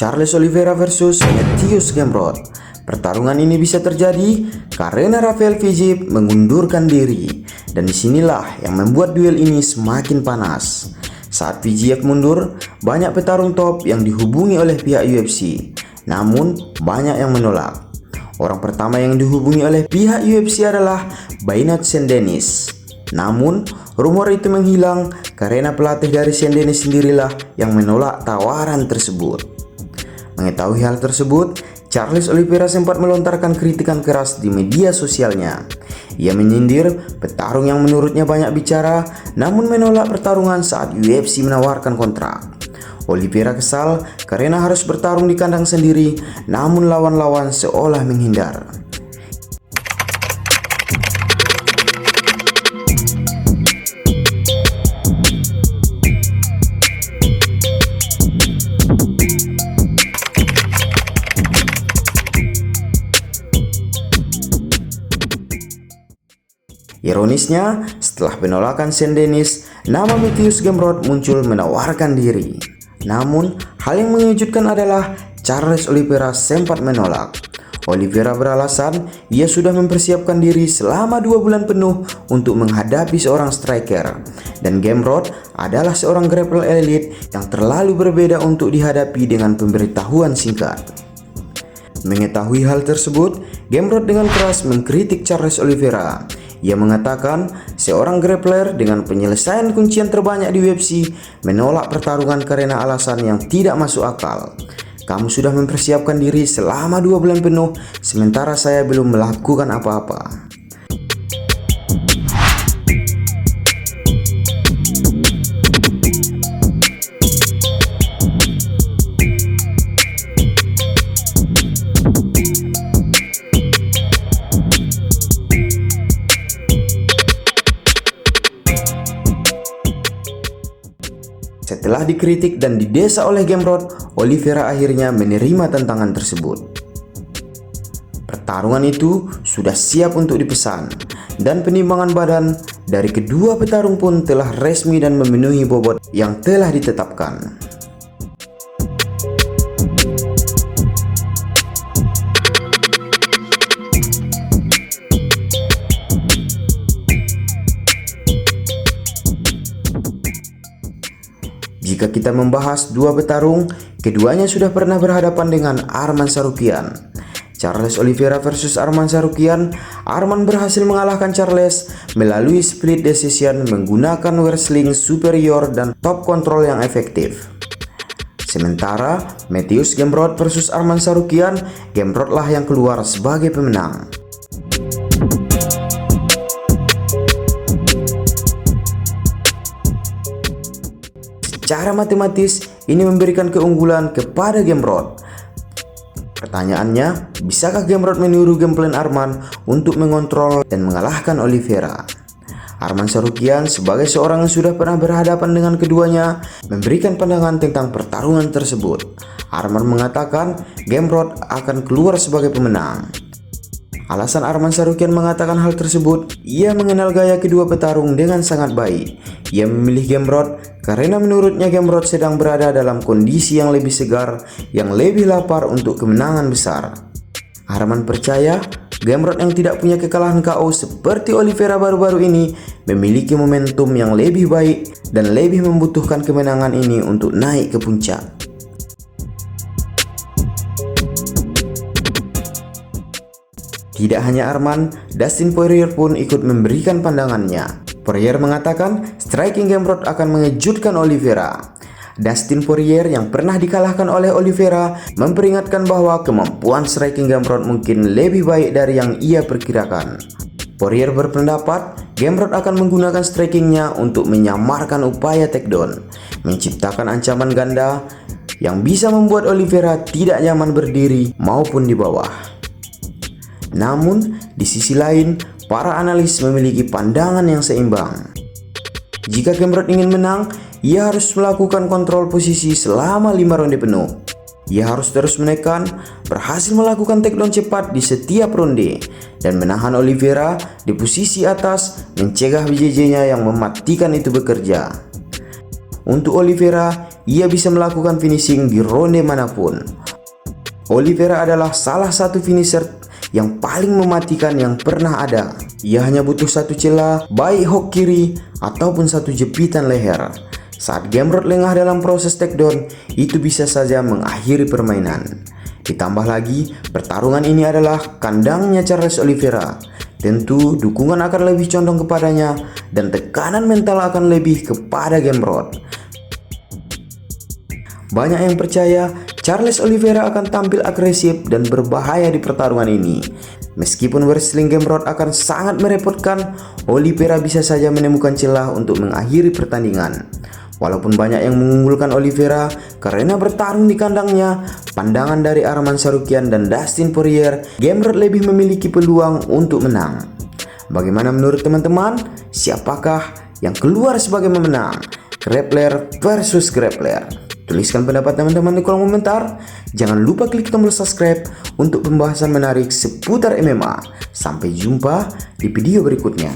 Charles Oliveira versus Mateusz Gamrot. Pertarungan ini bisa terjadi karena Rafael Fiziev mengundurkan diri, dan disinilah yang membuat duel ini semakin panas. Saat Fiziev mundur, banyak petarung top yang dihubungi oleh pihak UFC, namun banyak yang menolak. Orang pertama yang dihubungi oleh pihak UFC adalah Bainot Sendenis. Namun, rumor itu menghilang karena pelatih dari Sendenis sendirilah yang menolak tawaran tersebut. Mengetahui hal tersebut, Charles Oliveira sempat melontarkan kritikan keras di media sosialnya. Ia menyindir petarung yang menurutnya banyak bicara, namun menolak pertarungan saat UFC menawarkan kontrak. Oliveira kesal karena harus bertarung di kandang sendiri, namun lawan-lawan seolah menghindar. Ironisnya, setelah penolakan Sendenis, nama Mateusz Gamrot muncul menawarkan diri. Namun, hal yang mengejutkan adalah Charles Oliveira sempat menolak. Oliveira beralasan ia sudah mempersiapkan diri selama 2 bulan penuh untuk menghadapi seorang striker, dan Gamrot adalah seorang grappler elite yang terlalu berbeda untuk dihadapi dengan pemberitahuan singkat. Mengetahui hal tersebut, Gamrot dengan keras mengkritik Charles Oliveira. Ia mengatakan seorang grappler dengan penyelesaian kuncian terbanyak di UFC menolak pertarungan karena alasan yang tidak masuk akal. Kamu sudah mempersiapkan diri selama 2 bulan penuh, sementara saya belum melakukan apa-apa. Setelah dikritik dan didesa oleh Gamrot, Oliveira akhirnya menerima tantangan tersebut. Pertarungan itu sudah siap untuk dipesan, dan penimbangan badan dari kedua petarung pun telah resmi dan memenuhi bobot yang telah ditetapkan. Jika kita membahas dua petarung, keduanya sudah pernah berhadapan dengan Arman Tsarukyan. Charles Oliveira versus Arman Tsarukyan. Arman berhasil mengalahkan Charles melalui split decision menggunakan wrestling superior dan top control yang efektif. Sementara Mateusz Gamrot versus Arman Tsarukyan, Gamrot lah yang keluar sebagai pemenang. Secara matematis, ini memberikan keunggulan kepada Gamrot. Pertanyaannya, bisakah Gamrot meniru game plan Arman untuk mengontrol dan mengalahkan Oliveira? Arman Tsarukyan sebagai seorang yang sudah pernah berhadapan dengan keduanya memberikan pandangan tentang pertarungan tersebut. Arman mengatakan Gamrot akan keluar sebagai pemenang. Alasan Arman Tsarukyan mengatakan hal tersebut, ia mengenal gaya kedua petarung dengan sangat baik. Ia memilih Gamrot karena menurutnya Gamrot sedang berada dalam kondisi yang lebih segar, yang lebih lapar untuk kemenangan besar. Arman percaya Gamrot yang tidak punya kekalahan KO seperti Oliveira baru-baru ini memiliki momentum yang lebih baik dan lebih membutuhkan kemenangan ini untuk naik ke puncak. Tidak hanya Arman, Dustin Poirier pun ikut memberikan pandangannya. Poirier mengatakan striking Gamrot akan mengejutkan Oliveira. Dustin Poirier yang pernah dikalahkan oleh Oliveira memperingatkan bahwa kemampuan striking Gamrot mungkin lebih baik dari yang ia perkirakan. Poirier berpendapat Gamrot akan menggunakan strikingnya untuk menyamarkan upaya takedown, menciptakan ancaman ganda yang bisa membuat Oliveira tidak nyaman berdiri maupun di bawah. Namun, di sisi lain, para analis memiliki pandangan yang seimbang. Jika Gamrot ingin menang, ia harus melakukan kontrol posisi selama 5 ronde penuh. Ia harus terus menekan, berhasil melakukan takedown cepat di setiap ronde, dan menahan Oliveira di posisi atas, mencegah BJJ-nya yang mematikan itu bekerja. Untuk Oliveira, ia bisa melakukan finishing di ronde manapun. Oliveira adalah salah satu finisher yang paling mematikan yang pernah ada. Ia hanya butuh satu celah, baik hook kiri ataupun satu jepitan leher. Saat Gamrot lengah dalam proses takedown, itu bisa saja mengakhiri permainan. Ditambah lagi, pertarungan ini adalah kandangnya Charles Oliveira. Tentu dukungan akan lebih condong kepadanya dan tekanan mental akan lebih kepada Gamrot. Banyak yang percaya Charles Oliveira akan tampil agresif dan berbahaya di pertarungan ini. Meskipun wrestling Gamrot akan sangat merepotkan, Oliveira bisa saja menemukan celah untuk mengakhiri pertandingan. Walaupun banyak yang mengunggulkan Oliveira karena bertarung di kandangnya, pandangan dari Arman Tsarukyan dan Dustin Poirier, Gamrot lebih memiliki peluang untuk menang. Bagaimana menurut teman-teman? Siapakah yang keluar sebagai pemenang? Grappler versus grappler. Tuliskan pendapat teman-teman di kolom komentar. Jangan lupa klik tombol subscribe untuk pembahasan menarik seputar MMA. Sampai jumpa di video berikutnya.